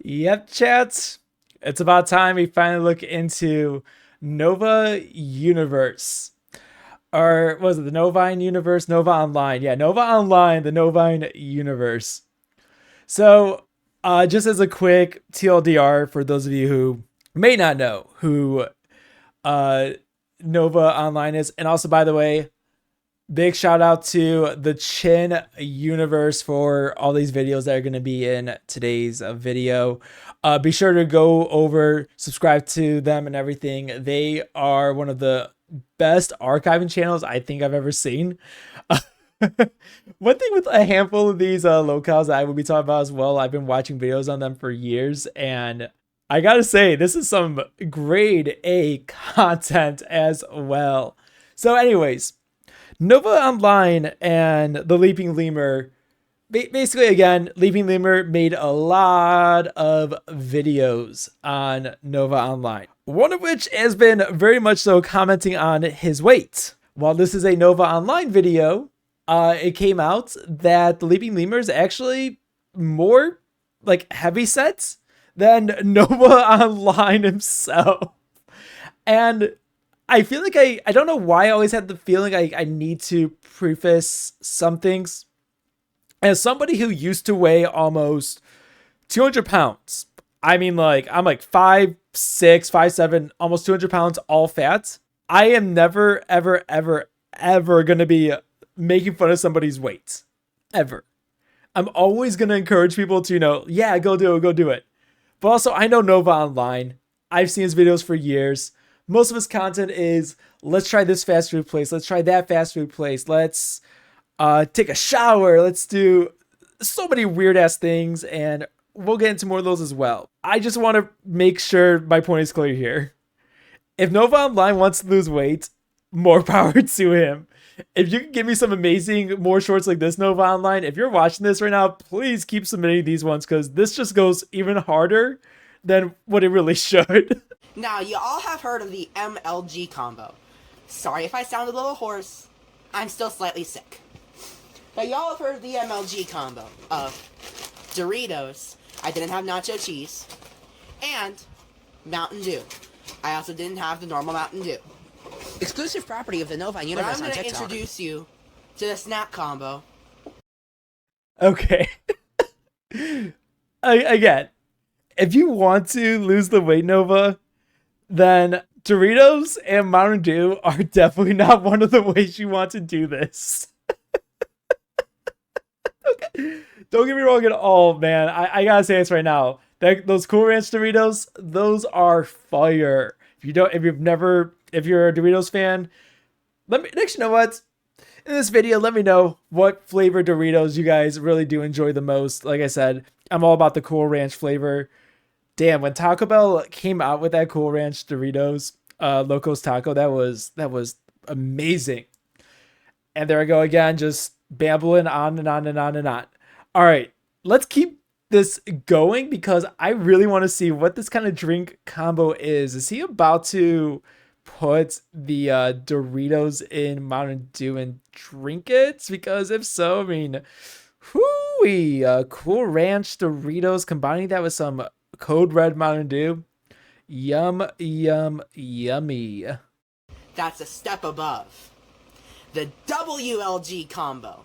Yep, chat. It's about time we finally look into Nova Universe. Or was it the Novine Universe? Nova Online. Yeah, Nova Online, the Novine Universe. So, just as a quick TLDR for those of you who may not know who uh, Nova Online is, and also, by the way, big shout out to the Chin Universe for all these videos that are going to be in today's video. Be sure to go over, subscribe to them and everything. They are one of the best archiving channels I think I've ever seen. One thing with a handful of these locales that I will be talking about as well, I've been watching videos on them for years, and I gotta say, this is some grade A content as well. So anyways, Nova Online and the Leaping Lemur. Basically, again, Leaping Lemur made a lot of videos on Nova Online. One of which has been very much so commenting on his weight. While this is a Nova Online video, it came out that the Leaping Lemur is actually more like heavy sets than Nova Online himself. And I feel like I don't know why I always had the feeling I need to preface some things. As somebody who used to weigh almost 200 pounds, I mean, like, I'm like 5'6", 5'7", almost 200 pounds, all fat. I am never, ever, ever, ever going to be making fun of somebody's weight. Ever. I'm always going to encourage people to, yeah, go do it. But also, I know Nova Online. I've seen his videos for years. Most of his content is, let's try this fast food place. Let's try that fast food place. Let's take a shower. Let's do so many weird ass things. And we'll get into more of those as well. I just want to make sure my point is clear here. If Nova Online wants to lose weight, more power to him. If you can give me some amazing more shorts like this, Nova Online, if you're watching this right now, please keep submitting these ones because this just goes even harder than what it really should. Now, you all have heard of the MLG combo. Sorry if I sound a little hoarse. I'm still slightly sick. But y'all have heard of the MLG combo of Doritos, I didn't have nacho cheese, and Mountain Dew. I also didn't have the normal Mountain Dew. Exclusive property of the Novine Universe on TikTok. I'm going to introduce you to the snack combo. Okay. Again, if you want to lose the weight, Nova, then Doritos and Mountain Dew are definitely not one of the ways you want to do this. Okay. Don't get me wrong at all, man. I gotta say this right now. Those Cool Ranch Doritos, those are fire. If you're a Doritos fan, you know what? In this video, let me know what flavor Doritos you guys really do enjoy the most. Like I said, I'm all about the Cool Ranch flavor. Damn, when Taco Bell came out with that Cool Ranch Doritos, Locos Taco, that was amazing. And there I go again, just babbling on and on and on and on. All right, let's keep this going because I really want to see what this kind of drink combo is. Is he about to put the Doritos in Mountain Dew and drink it? Because if so, I mean, whoo-wee, Cool Ranch Doritos, combining that with some Code Red Mountain Dew. Yum, yum, yummy. That's a step above. The WLG combo.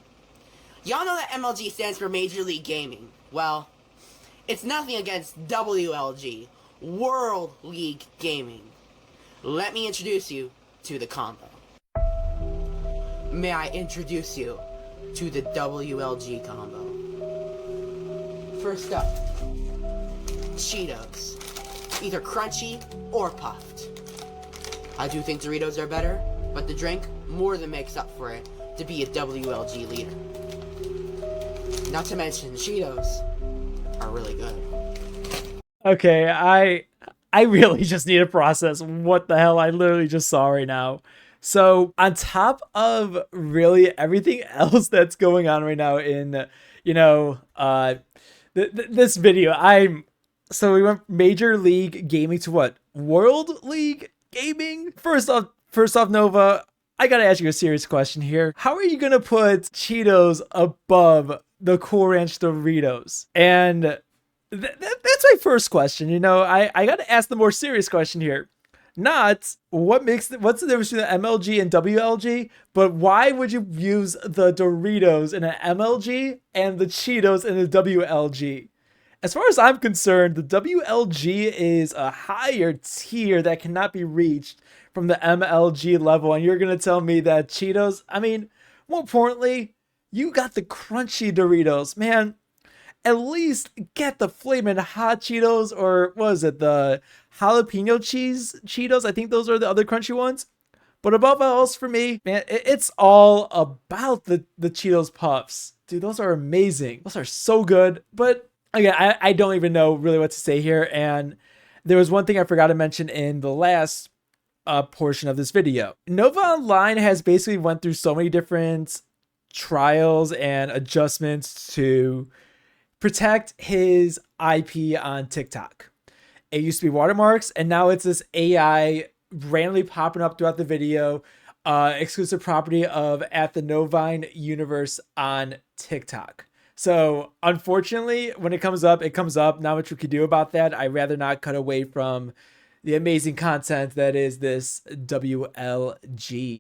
Y'all know that MLG stands for Major League Gaming. Well, it's nothing against WLG, World League Gaming. Let me introduce you to the combo. May I introduce you to the WLG combo? First up, Cheetos. Either crunchy or puffed. I do think Doritos are better, but the drink more than makes up for it to be a WLG leader. Not to mention, Cheetos are really good. Okay, I really just need to process what the hell I literally just saw right now. So on top of really everything else that's going on right now in, this video, so we went Major League Gaming to what? World League Gaming? First off, Nova, I gotta ask you a serious question here. How are you gonna put Cheetos above the Cool Ranch Doritos? And That's my first question. You know, I got to ask the more serious question here. Not what's the difference between the MLG and WLG, but why would you use the Doritos in an MLG and the Cheetos in a WLG? As far as I'm concerned, the WLG is a higher tier that cannot be reached from the MLG level, and you're gonna tell me that Cheetos, I mean, more importantly, you got the crunchy Doritos, man. At least get the flaming hot Cheetos, or what is it, the jalapeno cheese Cheetos? I think those are the other crunchy ones. But above all else, for me, man, it's all about the Cheetos Puffs. Dude, those are amazing. Those are so good. But again, I don't even know really what to say here. And there was one thing I forgot to mention in the last portion of this video. Nova Online has basically went through so many different trials and adjustments to protect his IP on TikTok. It used to be watermarks, and now it's this AI randomly popping up throughout the video, exclusive property of at the Novine Universe on TikTok. So unfortunately, when it comes up, not much we could do about that. I'd rather not cut away from the amazing content that is this WLG.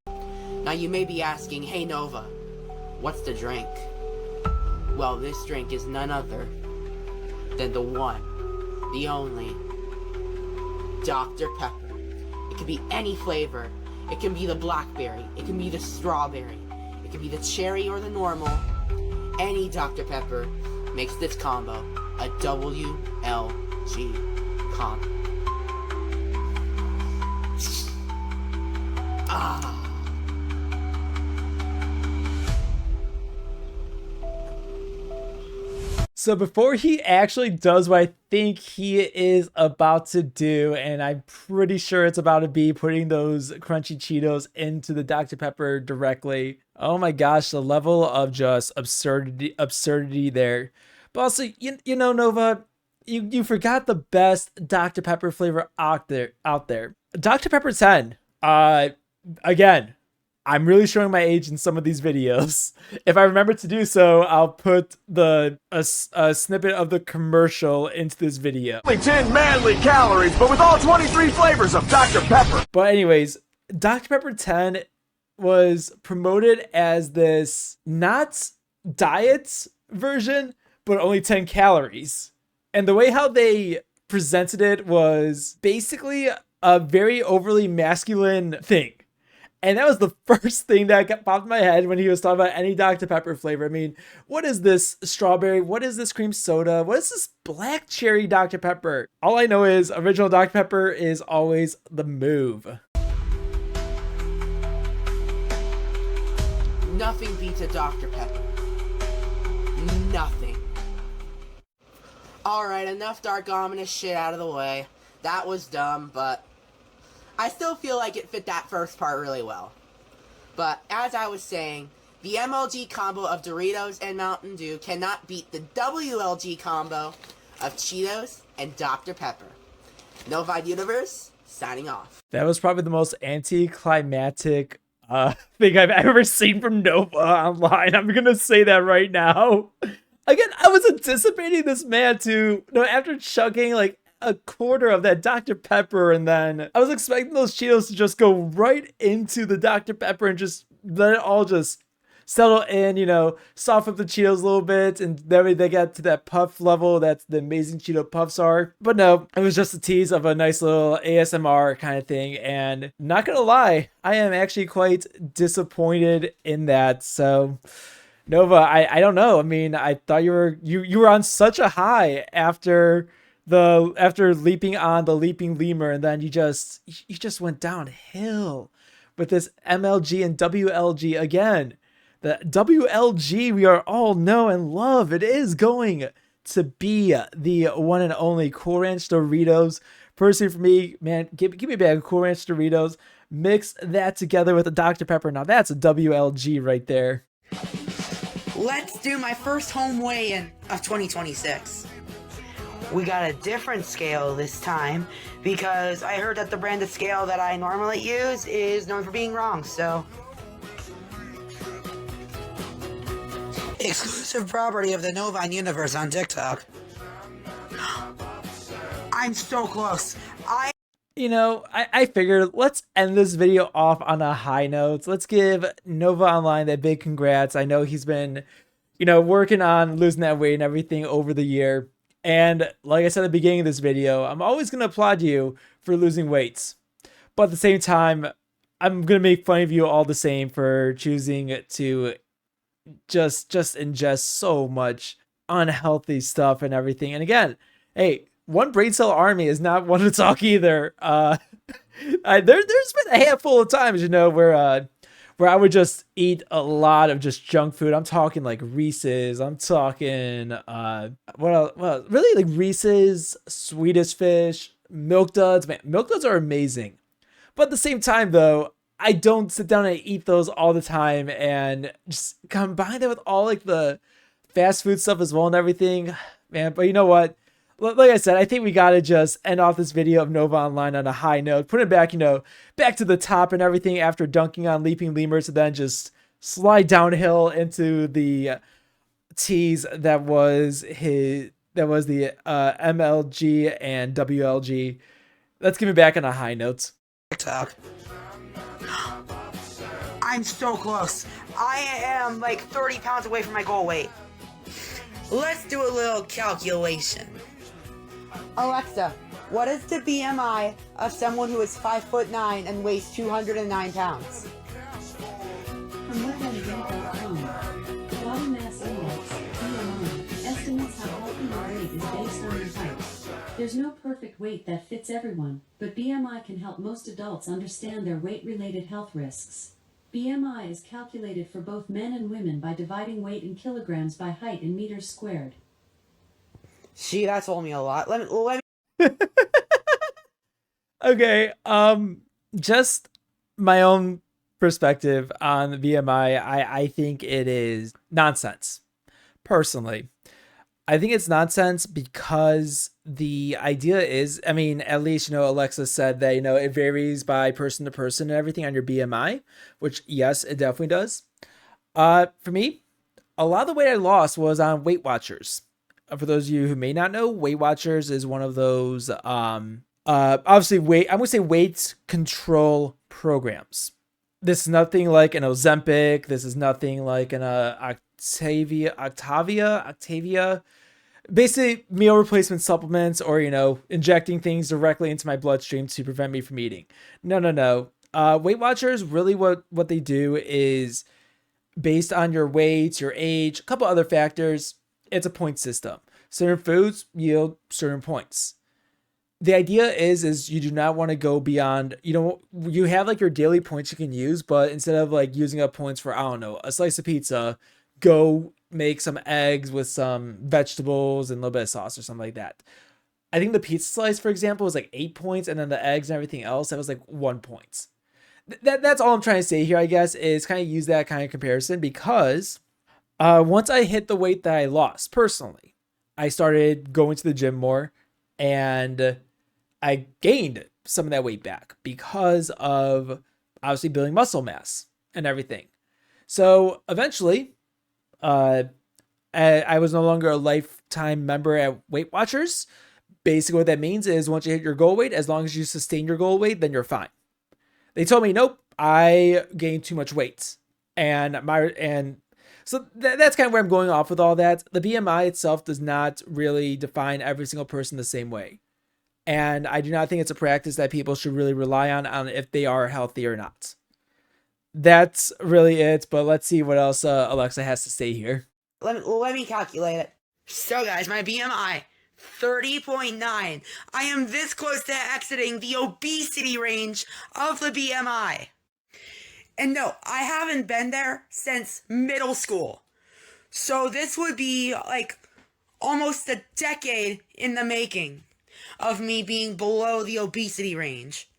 Now you may be asking, hey Nova, what's the drink? Well, this drink is none other than the one, the only, Dr. Pepper. It can be any flavor. It can be the blackberry. It can be the strawberry. It can be the cherry or the normal. Any Dr. Pepper makes this combo a WLG combo. Ah. So before he actually does what I think he is about to do, and I'm pretty sure it's about to be putting those crunchy Cheetos into the Dr. Pepper directly. Oh my gosh, the level of just absurdity there. But also, you know, Nova, you forgot the best Dr. Pepper flavor out there. Dr. Pepper 10. Again, I'm really showing my age in some of these videos. If I remember to do so, I'll put a snippet of the commercial into this video. Only 10 manly calories, but with all 23 flavors of Dr. Pepper. But anyways, Dr. Pepper 10 was promoted as this not diet version, but only 10 calories. And the way how they presented it was basically a very overly masculine thing. And that was the first thing that popped in my head when he was talking about any Dr. Pepper flavor. I mean, what is this strawberry? What is this cream soda? What is this black cherry Dr. Pepper? All I know is original Dr. Pepper is always the move. Nothing beats a Dr. Pepper. Nothing. Alright, enough dark ominous shit out of the way. That was dumb, but I still feel like it fit that first part really well. But as I was saying, the MLG combo of Doritos and Mountain Dew cannot beat the WLG combo of Cheetos and Dr. Pepper. Novine Universe, signing off. That was probably the most anticlimactic thing I've ever seen from Nova Online. I'm gonna say that right now. Again, I was anticipating this man to, after chugging like a quarter of that Dr. Pepper, and then I was expecting those Cheetos to just go right into the Dr. Pepper and just let it all just settle in, soften up the Cheetos a little bit, and then they get to that puff level that's the amazing Cheeto Puffs are. But no, it was just a tease of a nice little ASMR kind of thing, and not gonna lie, I am actually quite disappointed in that. So Nova, I don't know. I mean, I thought you were on such a high after leaping on the leaping lemur, and then you just went downhill with this MLG and WLG again. The WLG we are all know and love. It is going to be the one and only Cool Ranch Doritos. Personally, for me, man, give me a bag of Cool Ranch Doritos. Mix that together with a Dr. Pepper. Now that's a WLG right there. Let's do my first home weigh-in of 2026. We got a different scale this time because I heard that the branded scale that I normally use is known for being wrong, so. Exclusive property of the Novine Universe on TikTok. I'm so close. I figured let's end this video off on a high note. Let's give Nova Online that big congrats. I know he's been, working on losing that weight and everything over the year. And like I said at the beginning of this video, I'm always going to applaud you for losing weights. But at the same time, I'm going to make fun of you all the same for choosing to just ingest so much unhealthy stuff and everything. And again, hey, one brain cell army is not one to talk either. There's been a handful of times, where I would just eat a lot of just junk food. I'm talking like Reese's. I'm talking what else? Well, really like Reese's, Swedish Fish, Milk Duds. Man, Milk Duds are amazing. But at the same time, though, I don't sit down and eat those all the time, and just combine that with all like the fast food stuff as well and everything, man. But you know what? Like I said, I think we gotta just end off this video of Nova Online on a high note, put it back, back to the top and everything after dunking on leaping lemurs, and then just slide downhill into the tease that was the MLG and WLG. Let's give it back on a high note. I'm so close. I am like 30 pounds away from my goal weight. Let's do a little calculation. Alexa, what is the BMI of someone who is 5'9" and weighs 209 pounds? From WebMD.com, Body Mass Index, BMI, estimates how healthy your weight is based on your height. There's no perfect weight that fits everyone, but BMI can help most adults understand their weight-related health risks. BMI is calculated for both men and women by dividing weight in kilograms by height in meters squared. Gee, that told me a lot. Let me Okay, just my own perspective on the BMI. I think it is nonsense. Personally, I think it's nonsense because the idea is, I mean, at least, Alexa said that, it varies by person to person and everything on your BMI, which yes, it definitely does. For me, a lot of the weight I lost was on Weight Watchers. For those of you who may not know, Weight Watchers is one of those, obviously I'm going to say weight control programs. This is nothing like an Ozempic. This is nothing like an Octavia. Basically meal replacement supplements or, injecting things directly into my bloodstream to prevent me from eating. No. Weight Watchers, really what they do is based on your weight, your age, a couple other factors. It's a point system. Certain foods yield certain points. The idea is you do not want to go beyond, you have like your daily points you can use, but instead of like using up points for, I don't know, a slice of pizza, go make some eggs with some vegetables and a little bit of sauce or something like that. I think the pizza slice, for example, was like 8 points, and then the eggs and everything else, that was like 1 point. That's all I'm trying to say here, I guess, is kind of use that kind of comparison because once I hit the weight that I lost personally, I started going to the gym more and I gained some of that weight back because of obviously building muscle mass and everything. So eventually, I was no longer a lifetime member at Weight Watchers. Basically what that means is once you hit your goal weight, as long as you sustain your goal weight, then you're fine. They told me, nope, I gained too much weight. So that's kind of where I'm going off with all that. The BMI itself does not really define every single person the same way. And I do not think it's a practice that people should really rely on if they are healthy or not. That's really it, but let's see what else Alexa has to say here. Let me calculate it. So guys, my BMI, 30.9. I am this close to exiting the obesity range of the BMI. And no, I haven't been there since middle school. So this would be like almost a decade in the making of me being below the obesity range.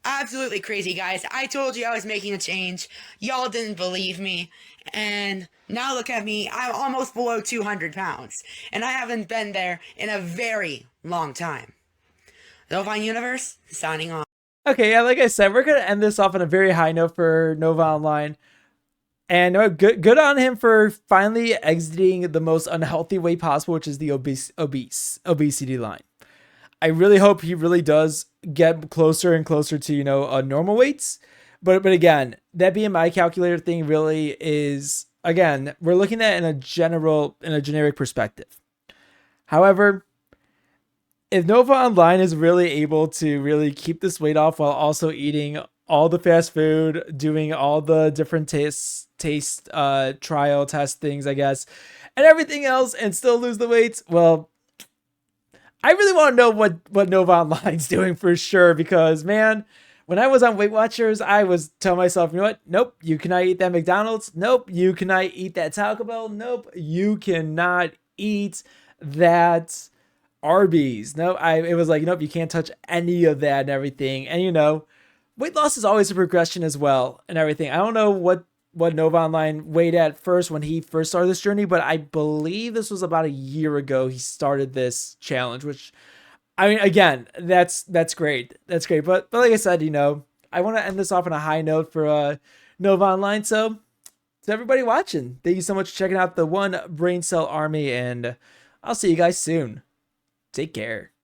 Absolutely crazy, guys. I told you I was making a change. Y'all didn't believe me. And now look at me. I'm almost below 200 pounds. And I haven't been there in a very long time. Novine Universe, signing off. Okay, yeah, like I said, we're going to end this off on a very high note for Nova Online. And good on him for finally exiting the most unhealthy way possible, which is the obesity line. I really hope he really does get closer and closer to, normal weights. But again, that BMI calculator thing really is, again, we're looking at it in a generic perspective. However, if Nova Online is really able to really keep this weight off while also eating all the fast food, doing all the different taste trial test things, I guess, and everything else, and still lose the weight, well, I really want to know what Nova Online's doing for sure, because man, when I was on Weight Watchers, I was telling myself, you know what? Nope, you cannot eat that McDonald's. Nope, you cannot eat that Taco Bell. Nope, you cannot eat that Arby's. No, it was like, nope, you can't touch any of that and everything. And weight loss is always a progression as well and everything. I don't know what Nova Online weighed at first when he first started this journey, but I believe this was about a year ago he started this challenge, which, I mean, again, that's great. That's great. But like I said, I want to end this off on a high note for Nova Online. So to everybody watching, thank you so much for checking out the One Brain Cell Army, and I'll see you guys soon. Take care.